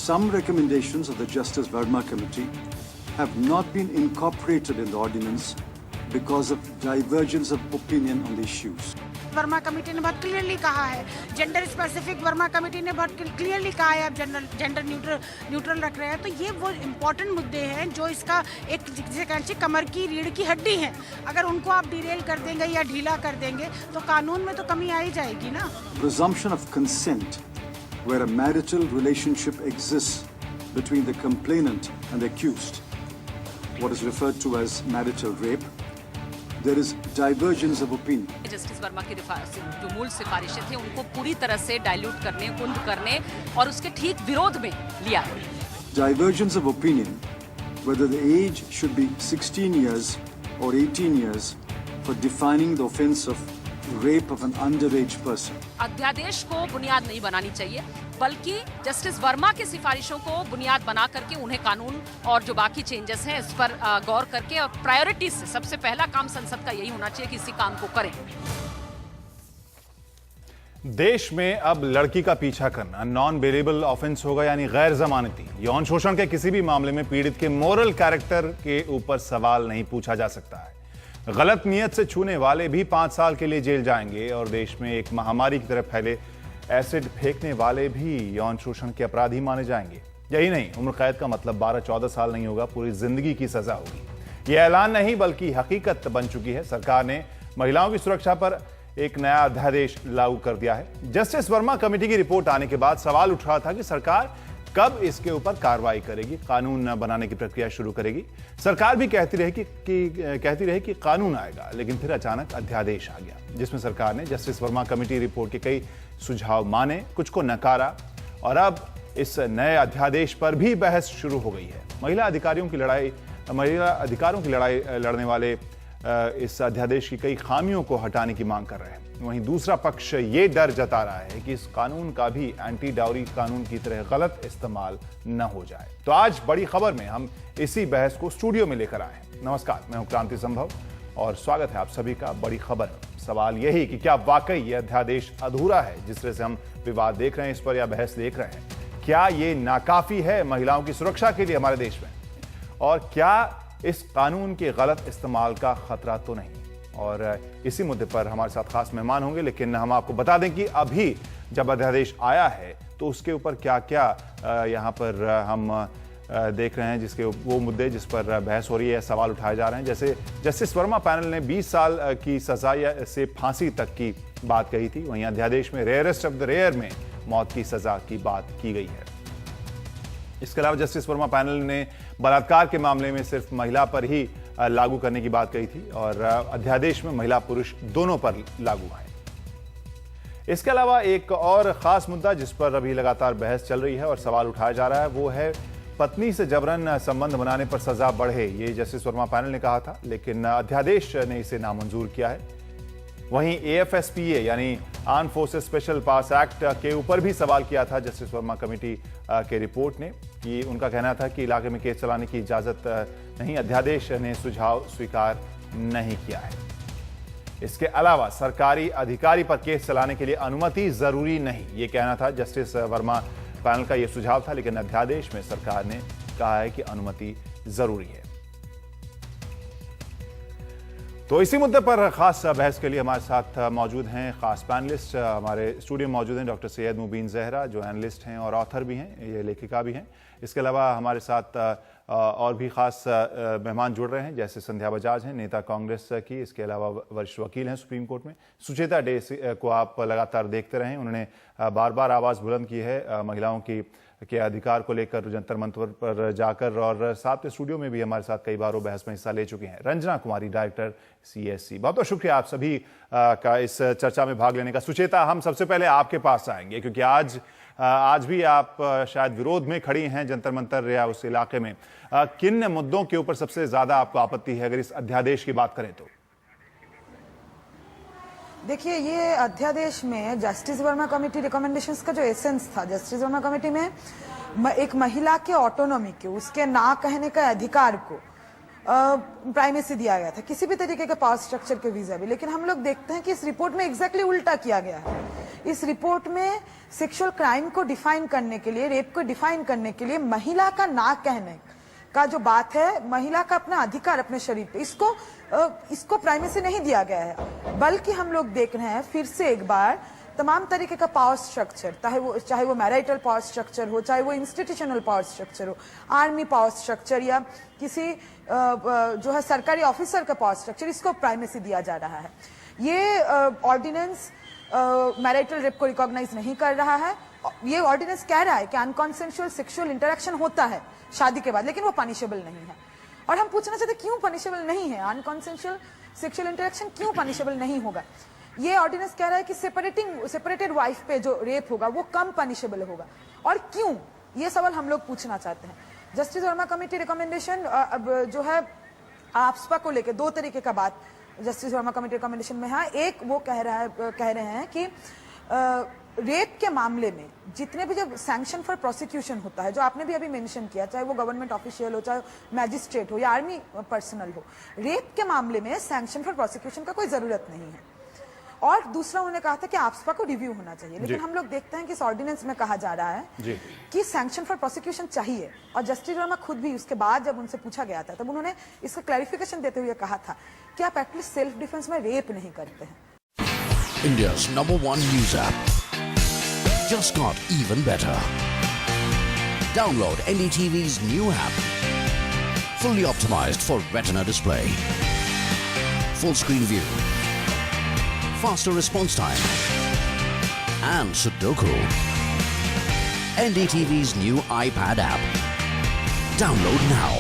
some recommendations of the Justice Verma Committee have not been incorporated in the ordinance because of divergence of opinion on the issues. Verma committee ने बहुत clearly कहा है, gender specific Verma committee ने बहुत clearly कहा है आप gender neutral रख रहे हैं। तो ये वो इम्पोर्टेंट मुद्दे हैं जो इसका एक जिसे कहते हैं कमर की रीढ़ की हड्डी है। अगर उनको आप डिरेल कर देंगे या ढीला कर देंगे तो कानून में तो कमी आ ही जाएगी ना। Presumption of consent where a marital relationship exists between the complainant and the accused, what is referred to as marital rape, there is divergence of opinion. Justice Verma की जो मूल सिफारिशें थी उनको पूरी तरह से डाइल्यूट करने, कुंद करने और उसके ठीक विरोध में लिया है। Divergence of opinion whether the age should be 16 years or 18 years for defining the offence of rape of an underage person. अध्यादेश को बुनियाद नहीं बनानी चाहिए, बल्कि जस्टिस वर्मा की सिफारिशों को बुनियाद बना करके उन्हें कानून और जो बाकी चेंजेस हैं इस पर गौर करके और प्रायोरिटीज से सबसे पहला काम संसद का यही होना चाहिए कि इसी काम को करें। देश में अब लड़की का पीछा करना नॉन बेलेबल ऑफेंस होगा, यानी गैर जमानती। यौन शोषण के किसी भी मामले में पीड़ित के मोरल कैरेक्टर के ऊपर सवाल नहीं पूछा जा सकता है। गलत नियत से छूने वाले भी 5 साल के लिए जेल जाएंगे और देश में एक महामारी की तरह फैले एसिड फेंकने वाले भी यौन शोषण के अपराधी माने जाएंगे। यही नहीं, उम्र कैद का मतलब 12-14 साल नहीं होगा, पूरी जिंदगी की सजा होगी। यह ऐलान नहीं बल्कि हकीकत बन चुकी है। सरकार ने महिलाओं की सुरक्षा पर एक नया अध्यादेश लागू कर दिया है। जस्टिस वर्मा कमेटी की रिपोर्ट आने के बाद सवाल उठ रहा था कि सरकार कब इसके ऊपर कार्रवाई करेगी, कानून बनाने की प्रक्रिया शुरू करेगी। सरकार भी कहती रही कि कानून आएगा, लेकिन फिर अचानक अध्यादेश आ गया जिसमें सरकार ने जस्टिस वर्मा कमेटी रिपोर्ट के कई सुझाव माने, कुछ को नकारा और अब इस नए अध्यादेश पर भी बहस शुरू हो गई है। महिला अधिकारों की लड़ाई लड़ने वाले इस अध्यादेश की कई खामियों को हटाने की मांग कर रहे हैं। वहीं दूसरा पक्ष ये डर जता रहा है कि इस कानून का भी एंटी डाउरी कानून की तरह गलत इस्तेमाल न हो जाए। तो आज बड़ी खबर में हम इसी बहस को स्टूडियो में लेकर आए हैं। नमस्कार, मैं हूं क्रांति संभव और स्वागत है आप सभी का बड़ी खबर। सवाल यही कि क्या वाकई यह अध्यादेश अधूरा है, जिस तरह से हम विवाद देख रहे हैं इस पर या बहस देख रहे हैं। क्या ये नाकाफी है महिलाओं की सुरक्षा के लिए हमारे देश में, और क्या इस कानून के गलत इस्तेमाल का खतरा तो नहीं। और इसी मुद्दे पर हमारे साथ खास मेहमान होंगे, लेकिन हम आपको बता दें कि अभी जब अध्यादेश आया है तो उसके ऊपर क्या क्या यहाँ पर हम देख रहे हैं, जिसके वो मुद्दे जिस पर बहस हो रही है, सवाल उठाए जा रहे हैं। जैसे जस्टिस वर्मा पैनल ने 20 साल की सजा से फांसी तक की बात कही थी, वहीं अध्यादेश में रेयरेस्ट ऑफ द रेयर में मौत की सजा की बात की गई है। इसके अलावा जस्टिस वर्मा पैनल ने बलात्कार के मामले में सिर्फ महिला पर ही लागू करने की बात कही थी और अध्यादेश में महिला पुरुष दोनों पर लागू है। इसके अलावा एक और खास मुद्दा जिस पर अभी लगातार बहस चल रही है और सवाल उठाया जा रहा है, वो है पत्नी से जबरन संबंध बनाने पर सजा बढ़े। ये जस्टिस वर्मा पैनल ने कहा था, लेकिन अध्यादेश ने इसे नामंजूर किया है। वहीं AFSPA यानी आर्म फोर्सेस स्पेशल पास एक्ट के ऊपर भी सवाल किया था जस्टिस वर्मा कमेटी के रिपोर्ट ने, कि उनका कहना था कि इलाके में केस चलाने की इजाजत नहीं। अध्यादेश ने सुझाव स्वीकार नहीं किया है। इसके अलावा सरकारी अधिकारी पर केस चलाने के लिए अनुमति जरूरी नहीं, ये कहना था जस्टिस वर्मा पैनल का, ये सुझाव था, लेकिन अध्यादेश में सरकार ने कहा है कि अनुमति जरूरी है। तो इसी मुद्दे पर खास बहस के लिए हमारे साथ मौजूद हैं खास पैनलिस्ट। हमारे स्टूडियो में मौजूद हैं डॉक्टर सैयद मुबीन जहरा, जो एनालिस्ट हैं और ऑथर भी हैं, ये लेखिका भी हैं। इसके अलावा हमारे साथ और भी खास मेहमान जुड़ रहे हैं, जैसे संध्या बजाज हैं, नेता कांग्रेस की। इसके अलावा वरिष्ठ वकील हैं सुप्रीम कोर्ट में। सुचेता डे को आप लगातार देखते रहे, उन्होंने बार बार आवाज़ बुलंद की है महिलाओं के अधिकार को लेकर जंतर मंतर पर जाकर, और साथ में स्टूडियो में भी हमारे साथ कई बार वो बहस में हिस्सा ले चुके हैं। रंजना कुमारी, डायरेक्टर CSC, बहुत बहुत शुक्रिया आप सभी का इस चर्चा में भाग लेने का। सुचेता, हम सबसे पहले आपके पास आएंगे, क्योंकि आज भी आप शायद विरोध में खड़ी हैं जंतर मंतर या उस इलाके में। किन मुद्दों के ऊपर सबसे ज्यादा आपको आपत्ति है अगर इस अध्यादेश की बात करें तो? देखिए, ये अध्यादेश में जस्टिस वर्मा कमेटी रिकमेंडेशंस का जो एसेंस था, जस्टिस वर्मा कमेटी में एक महिला के ऑटोनॉमी के, उसके ना कहने का अधिकार को प्राइमेसी दिया गया था, किसी भी तरीके के पावर स्ट्रक्चर के वीजा भी। लेकिन हम लोग देखते हैं कि इस रिपोर्ट में एग्जैक्टली उल्टा किया गया है। इस रिपोर्ट में सेक्सुअल क्राइम को डिफाइन करने के लिए, रेप को डिफाइन करने के लिए महिला का ना कहने का जो बात है, महिला का अपना अधिकार अपने शरीर पे, इसको प्राइमेसी नहीं दिया गया है। बल्कि हम लोग देख रहे हैं फिर से एक बार तमाम तरीके का पावर स्ट्रक्चर, चाहे वो मैरिटल पावर स्ट्रक्चर हो, चाहे वो इंस्टीट्यूशनल पावर स्ट्रक्चर हो, आर्मी पावर स्ट्रक्चर या किसी जो है सरकारी ऑफिसर का पावर स्ट्रक्चर, इसको प्राइमेसी दिया जा रहा है। ये ऑर्डिनेंस मैरिटल रेप को रिकॉग्नाइज नहीं कर रहा है। ये ऑर्डिनेंस कह रहा है कि अनकॉन्सेंशुअल सेक्सुअल इंटरेक्शन होता है शादी के बाद, लेकिन वो पनिशेबल नहीं है। और हम पूछना चाहते क्यों पनिशेबल नहीं है, अनकॉन्सेंशुअल सेक्सुअल इंटरेक्शन क्यों पनिशेबल नहीं होगा। ये ऑर्डिनेंस कह रहा है कि सेपरेटेड वाइफ पे जो रेप होगा वो कम पनिशेबल होगा, और क्यों, ये सवाल हम लोग पूछना चाहते हैं। जस्टिस वर्मा कमेटी रिकमेंडेशन जो है आफ्सपा को लेकर दो तरीके का बात जस्टिस वर्मा कमेटी रिकमेंडेशन में है। एक वो कह रहे हैं कि रेप के मामले में जितने भी जब सैंक्शन फॉर प्रोसिक्यूशन होता है, जो आपने भी अभी मेंशन किया, चाहे वो गवर्नमेंट ऑफिशियल हो, चाहे मैजिस्ट्रेट हो या आर्मी पर्सनल हो, रेप के मामले में सैंक्शन फॉर प्रोसिक्यूशन का कोई जरूरत नहीं है। और दूसरा उन्होंने कहा था कि आफ्सपा को रिव्यू होना चाहिए, लेकिन हम लोग देखते हैं कि इस ऑर्डिनेंस में कहा जा रहा है कि सैंक्शन फॉर प्रोसिक्यूशन चाहिए। और जस्टिस वर्मा खुद भी उसके बाद जब उनसे पूछा गया था तब उन्होंने इसका क्लैरिफिकेशन देते हुए कहा था कि आप एटलीस्ट सेल्फ डिफेंस में रेप नहीं करते हैं। India's #1 news app just got even better. Download NDTV's new app. Fully optimized for retina display. Full screen view. Faster response time. And Sudoku. NDTV's new iPad app. Download now.